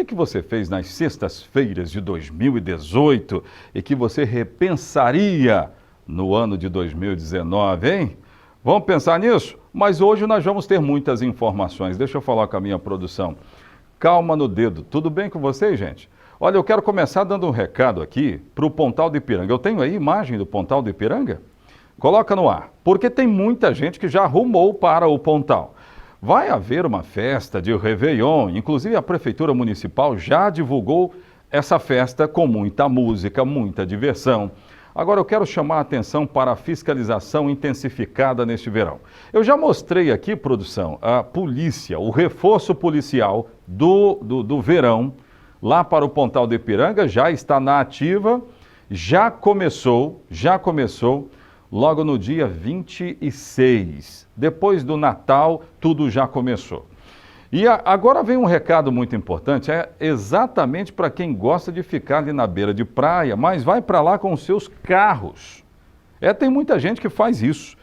que você fez nas sextas-feiras de 2018 e que você repensaria no ano de 2019, hein? Vamos pensar nisso? Mas hoje nós vamos ter muitas informações. Deixa eu falar com a minha produção. Calma no dedo. Tudo bem com vocês, gente? Olha, eu quero começar dando um recado aqui para o Pontal do Ipiranga. Eu tenho aí imagem do Pontal do Ipiranga? Coloca no ar, porque tem muita gente que já rumou para o Pontal. Vai haver uma festa de Réveillon, inclusive a Prefeitura Municipal já divulgou essa festa com muita música, muita diversão. Agora eu quero chamar a atenção para a fiscalização intensificada neste verão. Eu já mostrei aqui, produção, a polícia, o reforço policial do verão, lá para o Pontal do Ipiranga, já está na ativa, já começou logo no dia 26. Depois do Natal, tudo já começou. E agora vem um recado muito importante, é exatamente para quem gosta de ficar ali na beira de praia, mas vai para lá com os seus carros. Tem muita gente que faz isso.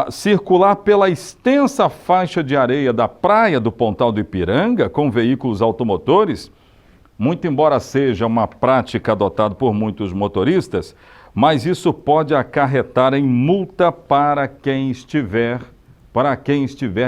Circular pela extensa faixa de areia da praia do Pontal do Ipiranga com veículos automotores, muito embora seja uma prática adotada por muitos motoristas, mas isso pode acarretar em multa para quem estiver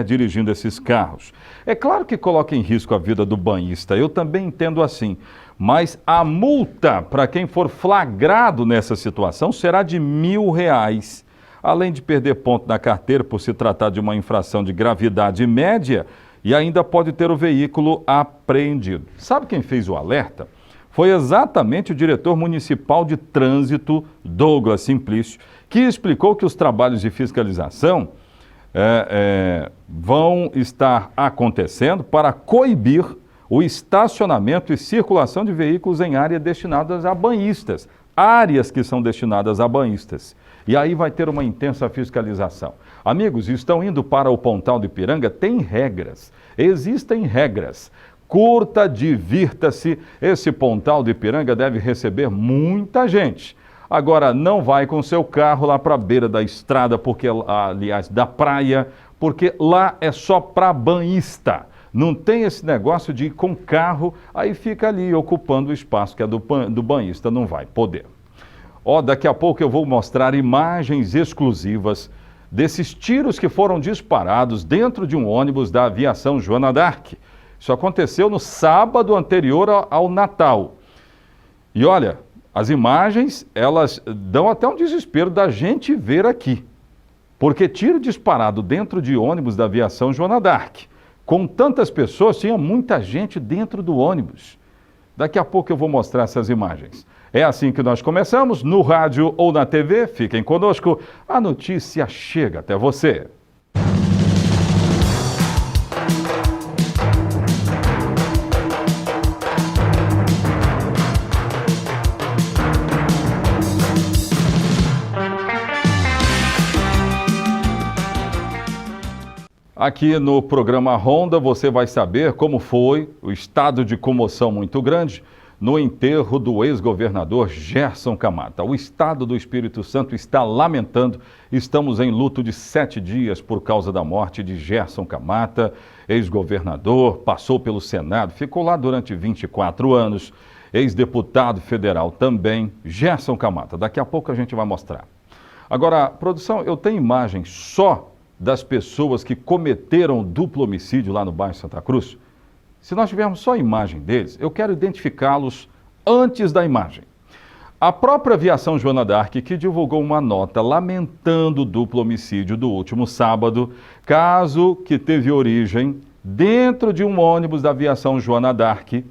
dirigindo esses carros. É claro que coloca em risco a vida do banhista, eu também entendo assim, mas a multa para quem for flagrado nessa situação será de R$1.000, além de perder ponto na carteira por se tratar de uma infração de gravidade média e ainda pode ter o veículo apreendido. Sabe quem fez o alerta? Foi exatamente o diretor municipal de trânsito, Douglas Simplício, que explicou que os trabalhos de fiscalização vão estar acontecendo para coibir o estacionamento e circulação de veículos em áreas destinadas a banhistas, áreas que são destinadas a banhistas. E aí vai ter uma intensa fiscalização. Amigos, estão indo para o Pontal do Ipiranga, tem regras, existem regras. Curta, divirta-se, esse Pontal do Ipiranga deve receber muita gente. Agora, não vai com seu carro lá para a beira da estrada, aliás, da praia, porque lá é só para banhista. Não tem esse negócio de ir com carro, aí fica ali ocupando o espaço que é do banhista, não vai poder. Daqui a pouco eu vou mostrar imagens exclusivas desses tiros que foram disparados dentro de um ônibus da aviação Joana d'Arc. Isso aconteceu no sábado anterior ao Natal. E olha, as imagens, elas dão até um desespero da gente ver aqui. Porque tiro disparado dentro de ônibus da aviação Joana d'Arc. Com tantas pessoas, tinha muita gente dentro do ônibus. Daqui a pouco eu vou mostrar essas imagens. É assim que nós começamos, no rádio ou na TV. Fiquem conosco, a notícia chega até você. Aqui no programa Ronda você vai saber como foi o estado de comoção muito grande no enterro do ex-governador Gerson Camata. O estado do Espírito Santo está lamentando, estamos em luto de 7 dias por causa da morte de Gerson Camata, ex-governador, passou pelo Senado, ficou lá durante 24 anos, ex-deputado federal também, Gerson Camata. Daqui a pouco a gente vai mostrar. Agora, produção, eu tenho imagem só das pessoas que cometeram duplo homicídio lá no bairro Santa Cruz. Se nós tivermos só a imagem deles, eu quero identificá-los antes da imagem. A própria aviação Joana d'Arc, que divulgou uma nota lamentando o duplo homicídio do último sábado, caso que teve origem dentro de um ônibus da aviação Joana d'Arc,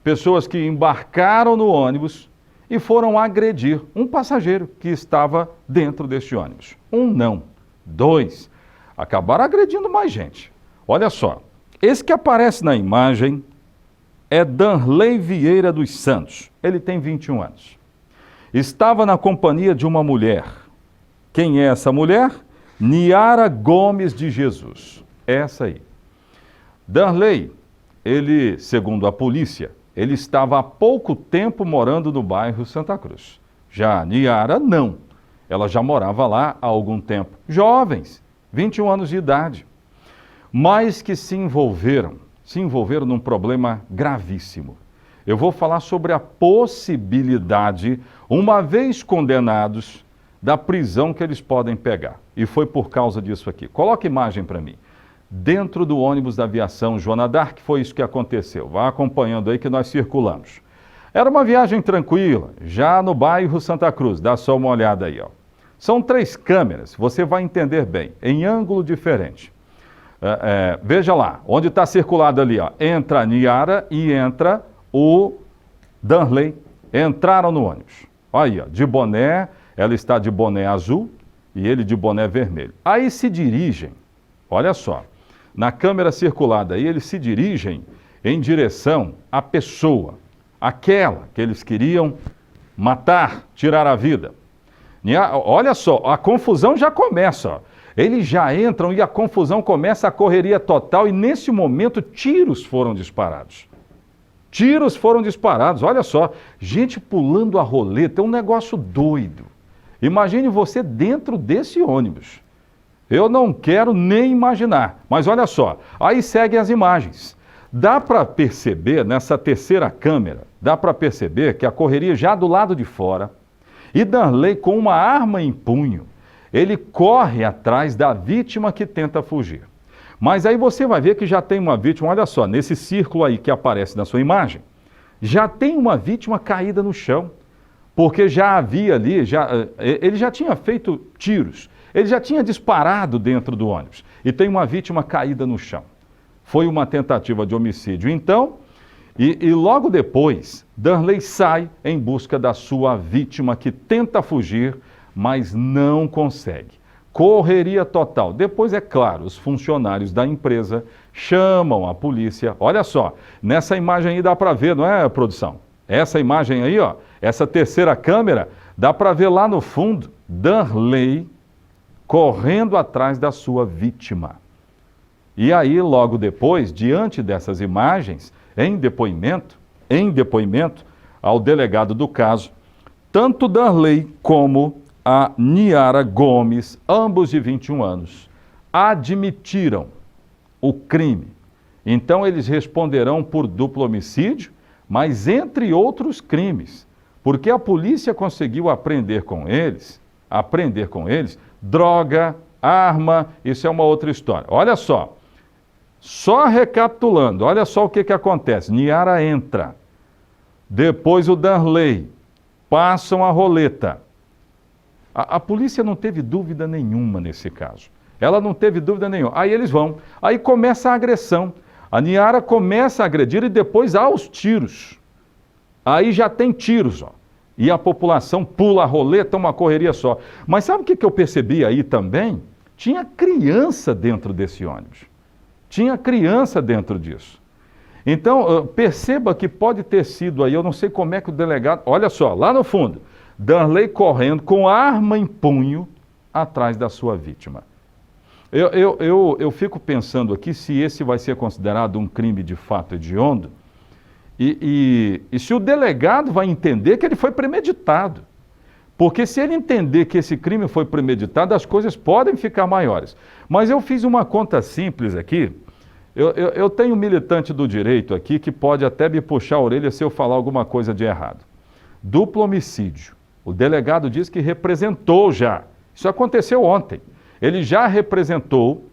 pessoas que embarcaram no ônibus e foram agredir um passageiro que estava dentro deste ônibus. Não. 2, acabaram agredindo mais gente. Olha só, esse que aparece na imagem é Danley Vieira dos Santos. Ele tem 21 anos. Estava na companhia de uma mulher. Quem é essa mulher? Niara Gomes de Jesus. Essa aí. Danley, ele, segundo a polícia, ele estava há pouco tempo morando no bairro Santa Cruz. Já a Niara, não. Ela já morava lá há algum tempo. Jovens, 21 anos de idade. Mas que se envolveram, se envolveram num problema gravíssimo. Eu vou falar sobre a possibilidade, uma vez condenados, da prisão que eles podem pegar. E foi por causa disso aqui. Coloca a imagem para mim. Dentro do ônibus da aviação Joana d'Arc, foi isso que aconteceu. Vá acompanhando aí que nós circulamos. Era uma viagem tranquila, já no bairro Santa Cruz. Dá só uma olhada aí, ó. São 3 câmeras, você vai entender bem, em ângulo diferente. Veja lá, onde está circulado ali, ó. Entra a Niara e entra o Danley. Entraram no ônibus. Olha aí, ó, de boné, ela está de boné azul e ele de boné vermelho. Aí se dirigem, olha só, na câmera circulada aí, eles se dirigem em direção à pessoa, aquela que eles queriam matar, tirar a vida. Olha só, a confusão já começa, ó. Eles já entram e a confusão começa, a correria total, e nesse momento tiros foram disparados. Tiros foram disparados, olha só, gente pulando a roleta, é um negócio doido. Imagine você dentro desse ônibus. Eu não quero nem imaginar, mas olha só, aí seguem as imagens. Dá para perceber, nessa terceira câmera, dá para perceber que a correria já do lado de fora, e Danley com uma arma em punho, ele corre atrás da vítima que tenta fugir. Mas aí você vai ver que já tem uma vítima, olha só, nesse círculo aí que aparece na sua imagem, já tem uma vítima caída no chão, porque já havia ali, ele já tinha feito tiros, ele já tinha disparado dentro do ônibus, e tem uma vítima caída no chão. Foi uma tentativa de homicídio. Então, e logo depois, Danley sai em busca da sua vítima que tenta fugir, mas não consegue. Correria total. Depois, é claro, os funcionários da empresa chamam a polícia. Olha só, nessa imagem aí dá para ver, não é, produção? Essa imagem aí, ó, essa terceira câmera, dá para ver lá no fundo, Danley correndo atrás da sua vítima. E aí, logo depois, diante dessas imagens, em depoimento ao delegado do caso, tanto Danley como a Niara Gomes, ambos de 21 anos, admitiram o crime. Então, eles responderão por duplo homicídio, mas entre outros crimes, porque a polícia conseguiu aprender com eles droga, arma, isso é uma outra história. Olha só recapitulando, olha só o que acontece. Niara entra, depois o Danley, passam a roleta. A polícia não teve dúvida nenhuma nesse caso. Ela não teve dúvida nenhuma. Aí eles vão, aí começa a agressão. A Niara começa a agredir e depois há os tiros. Aí já tem tiros, ó. E a população pula a roleta, uma correria só. Mas sabe o que eu percebi aí também? Tinha criança dentro desse ônibus. Tinha criança dentro disso. Então, perceba que pode ter sido aí, eu não sei como é que o delegado... Olha só, lá no fundo, Danley correndo com arma em punho atrás da sua vítima. Eu fico pensando aqui se esse vai ser considerado um crime de fato hediondo e se o delegado vai entender que ele foi premeditado. Porque se ele entender que esse crime foi premeditado, as coisas podem ficar maiores. Mas eu fiz uma conta simples aqui. Eu tenho um militante do direito aqui que pode até me puxar a orelha se eu falar alguma coisa de errado. Duplo homicídio. O delegado diz que representou já. Isso aconteceu ontem. Ele já representou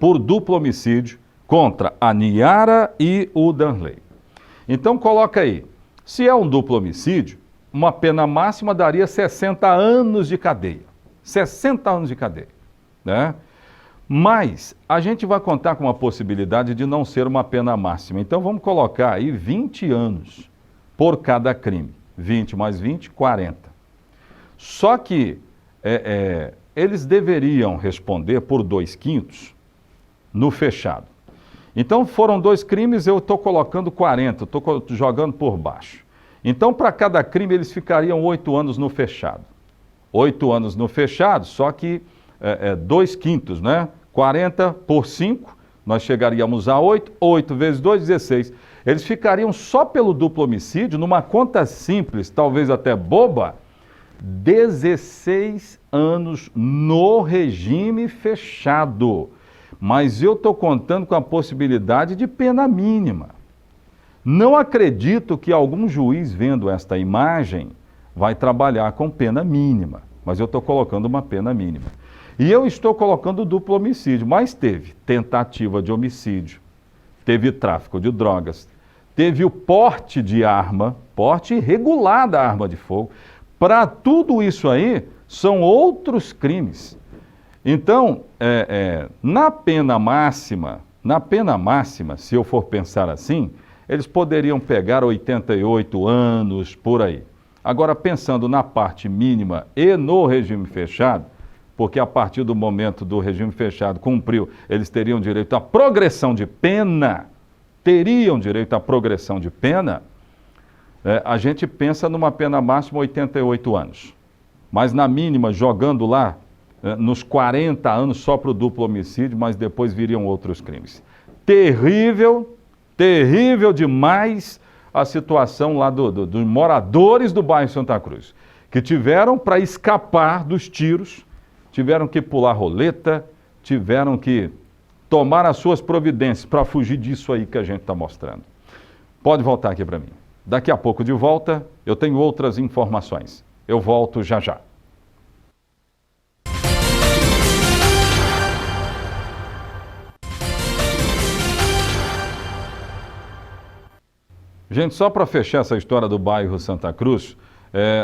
por duplo homicídio contra a Niara e o Danley. Então coloca aí, se é um duplo homicídio, uma pena máxima daria 60 anos de cadeia. 60 anos de cadeia, né? Mas a gente vai contar com a possibilidade de não ser uma pena máxima. Então vamos colocar aí 20 anos por cada crime. 20 mais 20, 40. Só que eles deveriam responder por 2/5 no fechado. Então foram 2 crimes, eu estou colocando 40, estou jogando por baixo. Então para cada crime eles ficariam 8 anos no fechado. 8 anos no fechado, só que 2/5, né? 40 por 5, nós chegaríamos a 8, 8 vezes 2, 16. Eles ficariam só pelo duplo homicídio, numa conta simples, talvez até boba, 16 anos no regime fechado. mas eu estou contando com a possibilidade de pena mínima. Não acredito que algum juiz vendo esta imagem vai trabalhar com pena mínima, mas eu estou colocando uma pena mínima. E eu estou colocando duplo homicídio, mas teve tentativa de homicídio, teve tráfico de drogas, teve o porte de arma, porte irregular da arma de fogo. Para tudo isso aí, são outros crimes. Então, na pena máxima, se eu for pensar assim, eles poderiam pegar 88 anos, por aí. Agora, pensando na parte mínima e no regime fechado, porque a partir do momento do regime fechado cumpriu, eles teriam direito à progressão de pena, a gente pensa numa pena máxima 88 anos. Mas na mínima, jogando lá, nos 40 anos só para o duplo homicídio, mas depois viriam outros crimes. Terrível demais a situação lá dos moradores do bairro Santa Cruz, que tiveram para escapar dos tiros, tiveram que pular roleta, tiveram que tomar as suas providências para fugir disso aí que a gente está mostrando. Pode voltar aqui para mim. Daqui a pouco de volta, eu tenho outras informações. Eu volto já já. Gente, só para fechar essa história do bairro Santa Cruz,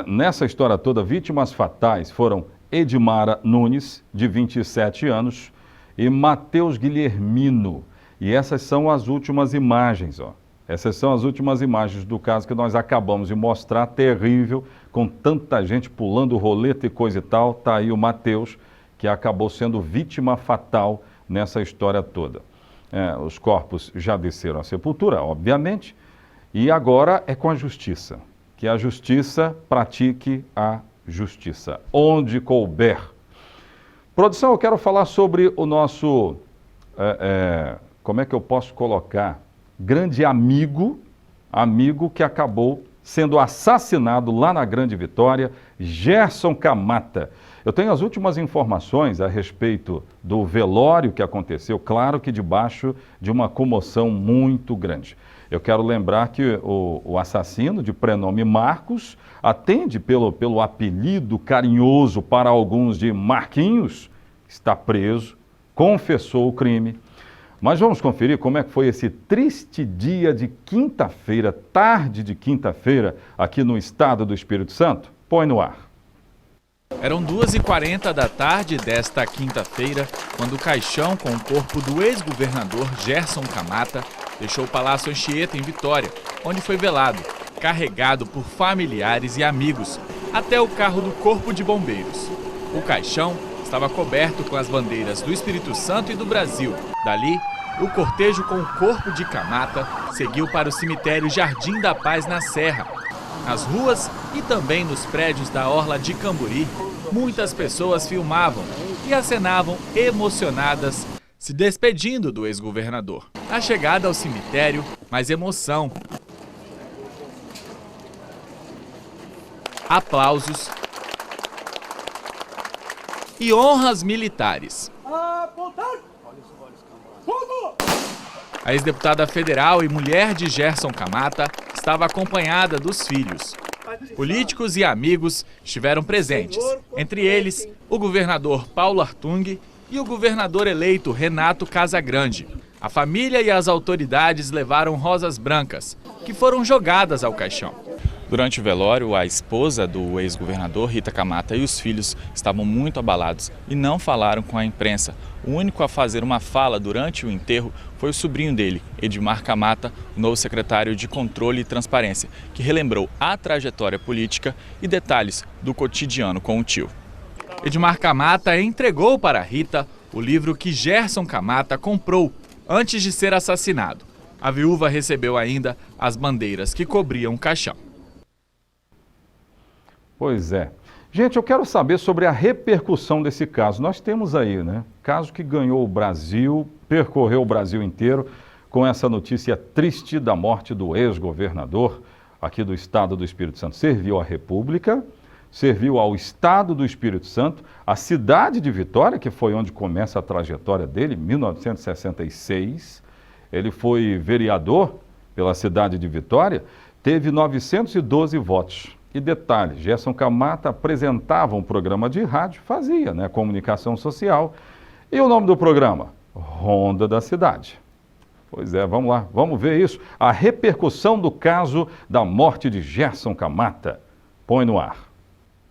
nessa história toda, vítimas fatais foram Edmara Nunes, de 27 anos, e Matheus Guilhermino. E essas são as últimas imagens, ó. Essas são as últimas imagens do caso que nós acabamos de mostrar, terrível, com tanta gente pulando roleta e coisa e tal. Está aí o Matheus, que acabou sendo vítima fatal nessa história toda. Os corpos já desceram à sepultura, obviamente, e agora é com a justiça, que a justiça pratique a justiça, onde couber. Produção, eu quero falar sobre o nosso, como é que eu posso colocar, grande amigo que acabou sendo assassinado lá na Grande Vitória, Gerson Camata. Eu tenho as últimas informações a respeito do velório que aconteceu, claro que debaixo de uma comoção muito grande. Eu quero lembrar que o assassino, de prenome Marcos, atende pelo apelido carinhoso para alguns de Marquinhos, está preso, confessou o crime. Mas vamos conferir como é que foi esse triste dia de quinta-feira, tarde de quinta-feira, aqui no estado do Espírito Santo? Põe no ar. Eram 2h40 da tarde desta quinta-feira, quando o caixão com o corpo do ex-governador Gerson Camata deixou o Palácio Anchieta, em Vitória, onde foi velado, carregado por familiares e amigos, até o carro do Corpo de Bombeiros. O caixão estava coberto com as bandeiras do Espírito Santo e do Brasil. Dali, o cortejo com o corpo de Camata seguiu para o cemitério Jardim da Paz, na Serra. Nas ruas e também nos prédios da orla de Camburi, muitas pessoas filmavam e acenavam emocionadas, se despedindo do ex-governador. Na chegada ao cemitério, mais emoção, aplausos e honras militares. A ex-deputada federal e mulher de Gerson Camata estava acompanhada dos filhos. Políticos e amigos estiveram presentes, entre eles o governador Paulo Artung e o governador eleito Renato Casagrande. A família e as autoridades levaram rosas brancas, que foram jogadas ao caixão. Durante o velório, a esposa do ex-governador, Rita Camata, e os filhos estavam muito abalados e não falaram com a imprensa. O único a fazer uma fala durante o enterro foi o sobrinho dele, Edmar Camata, o novo secretário de Controle e Transparência, que relembrou a trajetória política e detalhes do cotidiano com o tio. Edmar Camata entregou para Rita o livro que Gerson Camata comprou antes de ser assassinado. A viúva recebeu ainda as bandeiras que cobriam o caixão. Pois é. Gente, eu quero saber sobre a repercussão desse caso. Nós temos aí, né? Caso que ganhou o Brasil, percorreu o Brasil inteiro, com essa notícia triste da morte do ex-governador aqui do estado do Espírito Santo. Serviu à República, serviu ao Estado do Espírito Santo, à cidade de Vitória, que foi onde começa a trajetória dele, em 1966. Ele foi vereador pela cidade de Vitória, teve 912 votos. E detalhe, Gerson Camata apresentava um programa de rádio, fazia, né, comunicação social. E o nome do programa? Ronda da Cidade. Pois é, vamos lá, vamos ver isso. A repercussão do caso da morte de Gerson Camata. Põe no ar.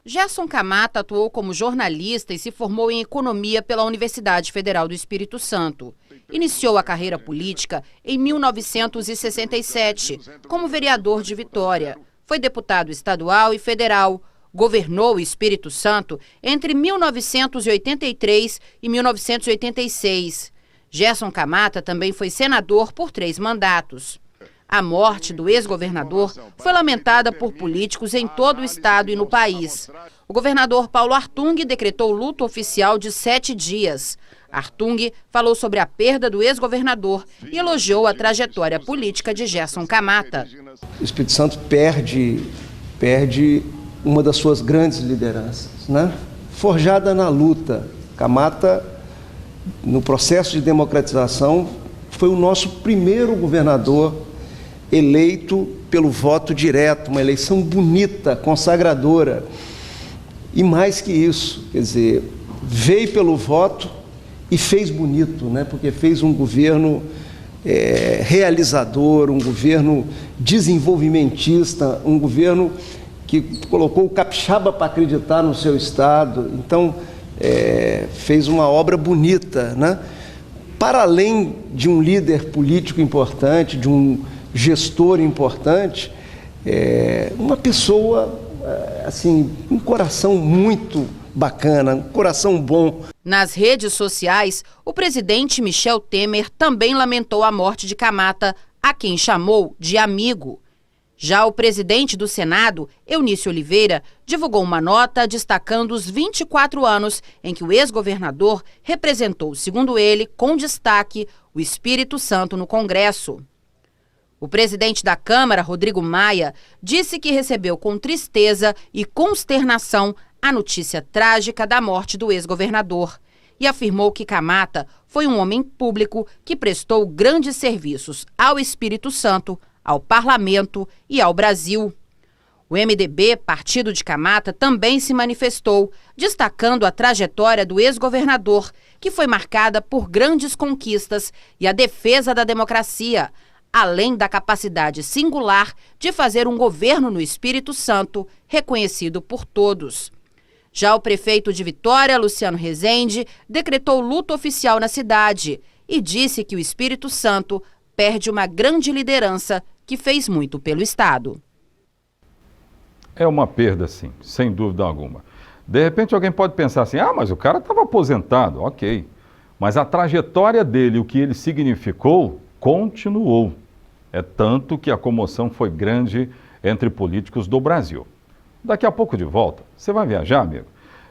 Gerson Camata atuou como jornalista e se formou em economia pela Universidade Federal do Espírito Santo. Iniciou a carreira política em 1967, como vereador de Vitória. Foi deputado estadual e federal. Governou o Espírito Santo entre 1983 e 1986. Gerson Camata também foi senador por 3 mandatos. A morte do ex-governador foi lamentada por políticos em todo o estado e no país. O governador Paulo Artung decretou luto oficial de 7 dias. Artung falou sobre a perda do ex-governador e elogiou a trajetória política de Gerson Camata. O Espírito Santo perde uma das suas grandes lideranças, né? Forjada na luta. Camata, no processo de democratização, foi o nosso primeiro governador eleito pelo voto direto, uma eleição bonita, consagradora. E mais que isso, quer dizer, veio pelo voto e fez bonito, né? Porque fez um governo realizador, um governo desenvolvimentista, um governo que colocou o capixaba para acreditar no seu estado. Então, fez uma obra bonita, né? Para além de um líder político importante, de um gestor importante, uma pessoa, assim, um coração muito bacana, um coração bom. Nas redes sociais, o presidente Michel Temer também lamentou a morte de Camata, a quem chamou de amigo. Já o presidente do Senado, Eunício Oliveira, divulgou uma nota destacando os 24 anos em que o ex-governador representou, segundo ele, com destaque, o Espírito Santo no Congresso. O presidente da Câmara, Rodrigo Maia, disse que recebeu com tristeza e consternação a notícia trágica da morte do ex-governador e afirmou que Camata foi um homem público que prestou grandes serviços ao Espírito Santo, ao Parlamento e ao Brasil. O MDB, partido de Camata, também se manifestou, destacando a trajetória do ex-governador, que foi marcada por grandes conquistas e a defesa da democracia, além da capacidade singular de fazer um governo no Espírito Santo reconhecido por todos. Já o prefeito de Vitória, Luciano Rezende, decretou luto oficial na cidade e disse que o Espírito Santo perde uma grande liderança que fez muito pelo estado. É uma perda, sim, sem dúvida alguma. De repente alguém pode pensar assim, mas o cara estava aposentado, ok. Mas a trajetória dele, o que ele significou, continuou. É tanto que a comoção foi grande entre políticos do Brasil. Daqui a pouco de volta. Você vai viajar, amigo?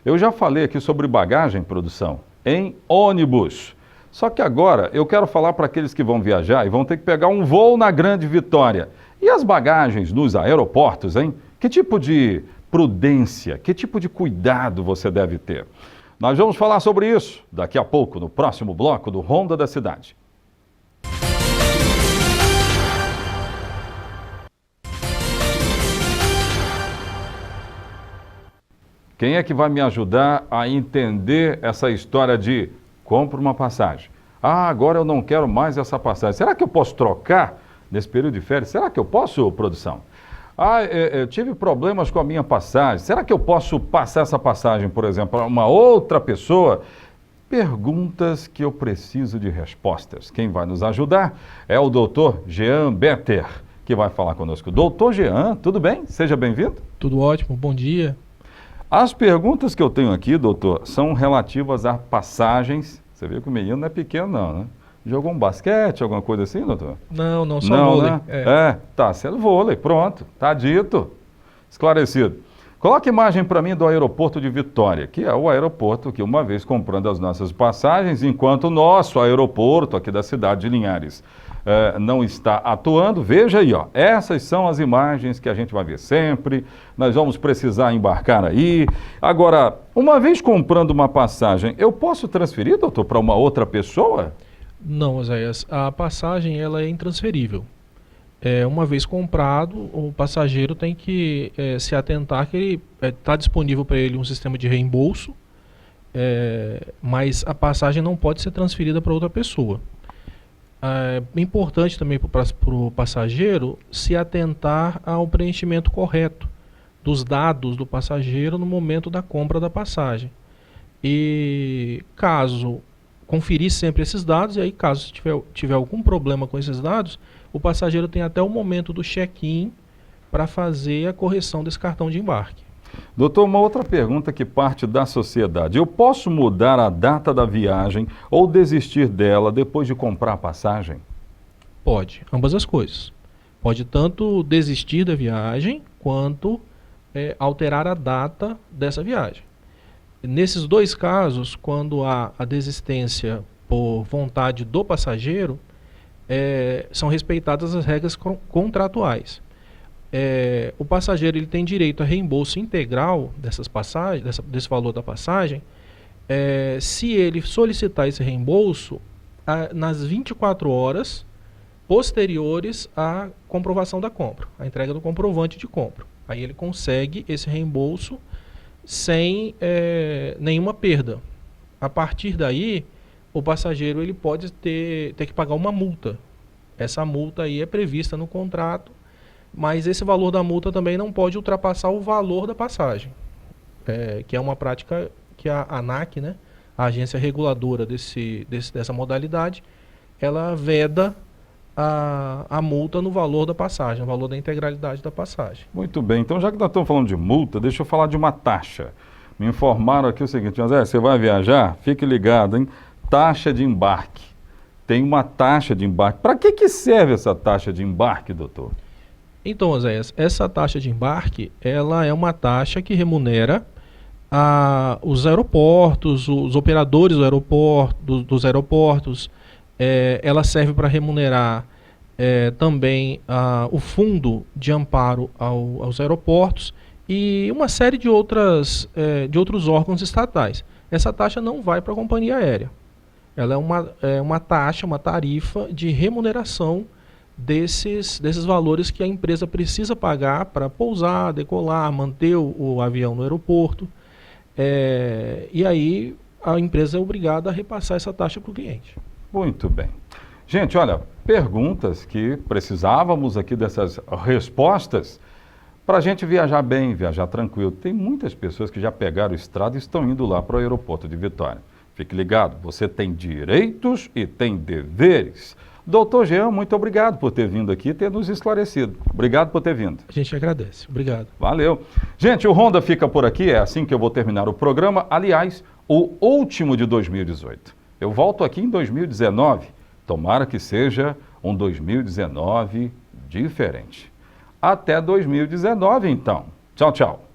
Eu já falei aqui sobre bagagem, produção, em ônibus. Só que agora eu quero falar para aqueles que vão viajar e vão ter que pegar um voo na Grande Vitória. E as bagagens nos aeroportos, hein? Que tipo de prudência, que tipo de cuidado você deve ter? Nós vamos falar sobre isso daqui a pouco, no próximo bloco do Ronda da Cidade. Quem é que vai me ajudar a entender essa história de compra uma passagem? Agora eu não quero mais essa passagem. Será que eu posso trocar nesse período de férias? Será que eu posso, produção? Eu tive problemas com a minha passagem. Será que eu posso passar essa passagem, por exemplo, para uma outra pessoa? Perguntas que eu preciso de respostas. Quem vai nos ajudar é o doutor Jean Better, que vai falar conosco. Doutor Jean, tudo bem? Seja bem-vindo. Tudo ótimo, bom dia. As perguntas que eu tenho aqui, doutor, são relativas a passagens. Você viu que o menino não é pequeno, não, né? Jogou um basquete, alguma coisa assim, doutor? Não, só vôlei. Né? Tá sendo vôlei, pronto, tá dito, esclarecido. Coloque imagem para mim do aeroporto de Vitória, que é o aeroporto que uma vez comprando as nossas passagens, enquanto o nosso aeroporto aqui da cidade de Linhares não está atuando. Veja aí, ó, essas são as imagens que a gente vai ver sempre. Nós vamos precisar embarcar aí. Agora, uma vez comprando uma passagem, eu posso transferir, doutor, para uma outra pessoa? Não, Oséias, a passagem ela é intransferível. Uma vez comprado, o passageiro tem que se atentar que está disponível para ele um sistema de reembolso, mas a passagem não pode ser transferida para outra pessoa. É importante também para o passageiro se atentar ao preenchimento correto dos dados do passageiro no momento da compra da passagem. E caso conferir sempre esses dados, e aí caso tiver algum problema com esses dados, o passageiro tem até o momento do check-in para fazer a correção desse cartão de embarque. Doutor, uma outra pergunta que parte da sociedade. Eu posso mudar a data da viagem ou desistir dela depois de comprar a passagem? Pode, ambas as coisas. Pode tanto desistir da viagem, quanto alterar a data dessa viagem. Nesses dois casos, quando há a desistência por vontade do passageiro, são respeitadas as regras contratuais. O passageiro ele tem direito a reembolso integral dessas passagens, desse valor da passagem, se ele solicitar esse reembolso nas 24 horas posteriores à comprovação da compra, à entrega do comprovante de compra. Aí ele consegue esse reembolso sem nenhuma perda. A partir daí, o passageiro ele pode ter que pagar uma multa. Essa multa aí é prevista no contrato, mas esse valor da multa também não pode ultrapassar o valor da passagem, que é uma prática que a ANAC, né, a agência reguladora dessa modalidade, ela veda a multa no valor da passagem, no valor da integralidade da passagem. Muito bem, então já que nós estamos falando de multa, deixa eu falar de uma taxa. Me informaram aqui o seguinte, José, você vai viajar? Fique ligado, hein? Taxa de embarque. Tem uma taxa de embarque. Para que serve essa taxa de embarque, doutor? Então, Oséias, essa taxa de embarque, ela é uma taxa que remunera os aeroportos, os operadores dos aeroportos. Ela serve para remunerar também o fundo de amparo aos aeroportos e uma série de outros órgãos estatais. Essa taxa não vai para a companhia aérea. Ela é uma taxa, uma tarifa de remuneração desses valores que a empresa precisa pagar para pousar, decolar, manter o avião no aeroporto. E aí a empresa é obrigada a repassar essa taxa para o cliente. Muito bem. Gente, olha, perguntas que precisávamos aqui dessas respostas para a gente viajar bem, viajar tranquilo. Tem muitas pessoas que já pegaram o estrada e estão indo lá para o aeroporto de Vitória. Fique ligado, você tem direitos e tem deveres. Doutor Jean, muito obrigado por ter vindo aqui e ter nos esclarecido. Obrigado por ter vindo. A gente agradece. Obrigado. Valeu. Gente, o Ronda fica por aqui, é assim que eu vou terminar o programa. Aliás, o último de 2018. Eu volto aqui em 2019. Tomara que seja um 2019 diferente. Até 2019, então. Tchau, tchau.